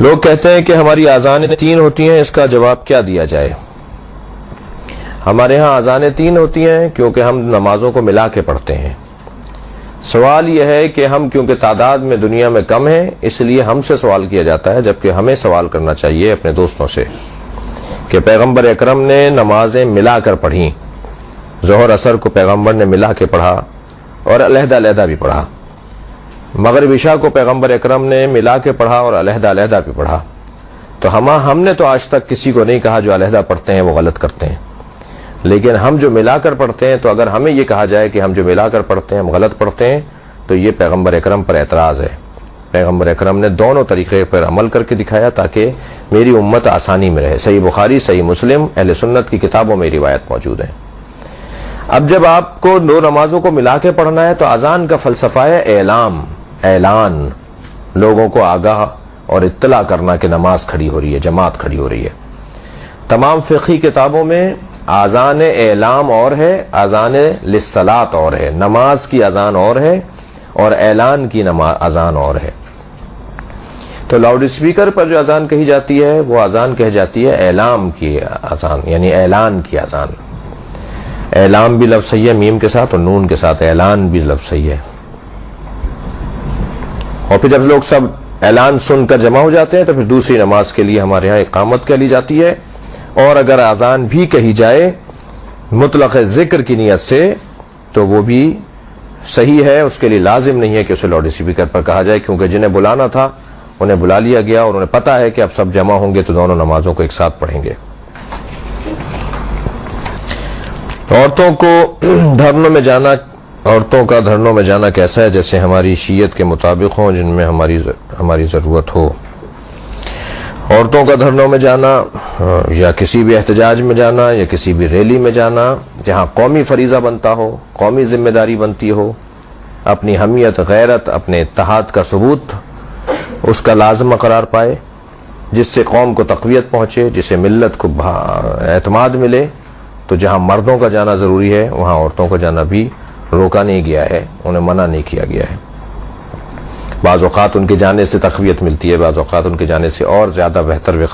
لوگ کہتے ہیں کہ ہماری اذانیں 3 ہوتی ہیں، اس کا جواب کیا دیا جائے؟ ہمارے ہاں اذانیں 3 ہوتی ہیں کیونکہ ہم نمازوں کو ملا کے پڑھتے ہیں۔ سوال یہ ہے کہ ہم کیونکہ تعداد میں دنیا میں کم ہیں، اس لیے ہم سے سوال کیا جاتا ہے، جبکہ ہمیں سوال کرنا چاہیے اپنے دوستوں سے کہ پیغمبر اکرم نے نمازیں ملا کر پڑھیں، ظہر اثر کو پیغمبر نے ملا کے پڑھا اور علیحدہ علیحدہ بھی پڑھا، مغرب عشاء کو پیغمبر اکرم نے ملا کے پڑھا اور علیحدہ علیحدہ بھی پڑھا۔ تو ہم نے تو آج تک کسی کو نہیں کہا جو علیحدہ پڑھتے ہیں وہ غلط کرتے ہیں، لیکن ہم جو ملا کر پڑھتے ہیں، تو اگر ہمیں یہ کہا جائے کہ ہم جو ملا کر پڑھتے ہیں ہم غلط پڑھتے ہیں، تو یہ پیغمبر اکرم پر اعتراض ہے۔ پیغمبر اکرم نے دونوں طریقے پر عمل کر کے دکھایا تاکہ میری امت آسانی میں رہے۔ صحیح بخاری، صحیح مسلم، اہل سنت کی کتابوں میں روایت موجود ہے۔ اب جب آپ کو 2 نمازوں کو ملا کے پڑھنا ہے تو اذان کا فلسفہ ہے اعلان، لوگوں کو آگاہ اور اطلاع کرنا کہ نماز کھڑی ہو رہی ہے، جماعت کھڑی ہو رہی ہے۔ تمام فقہی کتابوں میں اذان اعلام اور ہے، اذان للصلاۃ اور ہے، نماز کی اذان اور ہے اور اعلان کی اذان اور ہے۔ تو لاؤڈ اسپیکر پر جو اذان کہی جاتی ہے وہ اذان کہی جاتی ہے اعلام کی اذان، یعنی اعلان کی اذان۔ اعلام بھی لفظ صحیح ہے میم کے ساتھ اور نون کے ساتھ، اعلان بھی لفظ صحیح ہے۔ اور پھر جب لوگ سب اعلان سن کر جمع ہو جاتے ہیں تو پھر دوسری نماز کے لیے ہمارے ہاں اقامت کہہ لی جاتی ہے، اور اگر اذان بھی کہی جائے مطلق ذکر کی نیت سے تو وہ بھی صحیح ہے، اس کے لیے لازم نہیں ہے کہ اسے لاؤڈ اسپیکر پر کہا جائے، کیونکہ جنہیں بلانا تھا انہیں بلا لیا گیا اور انہیں پتا ہے کہ اب سب جمع ہوں گے تو دونوں نمازوں کو ایک ساتھ پڑھیں گے۔ عورتوں کا دھرنوں میں جانا کیسا ہے؟ جیسے ہماری شیعت کے مطابق ہوں، جن میں ہماری ضرورت ہو۔ عورتوں کا دھرنوں میں جانا یا کسی بھی احتجاج میں جانا یا کسی بھی ریلی میں جانا جہاں قومی فریضہ بنتا ہو، قومی ذمہ داری بنتی ہو، اپنی حمیت، غیرت، اپنے اتحاد کا ثبوت اس کا لازمہ قرار پائے، جس سے قوم کو تقویت پہنچے، جسے ملت کو اعتماد ملے، تو جہاں مردوں کا جانا ضروری ہے وہاں عورتوں کا جانا بھی روکا نہیں گیا ہے، انہیں منع نہیں کیا گیا ہے۔ بعض اوقات ان کے جانے سے تقویت ملتی ہے، بعض اوقات ان کے جانے سے اور زیادہ بہتر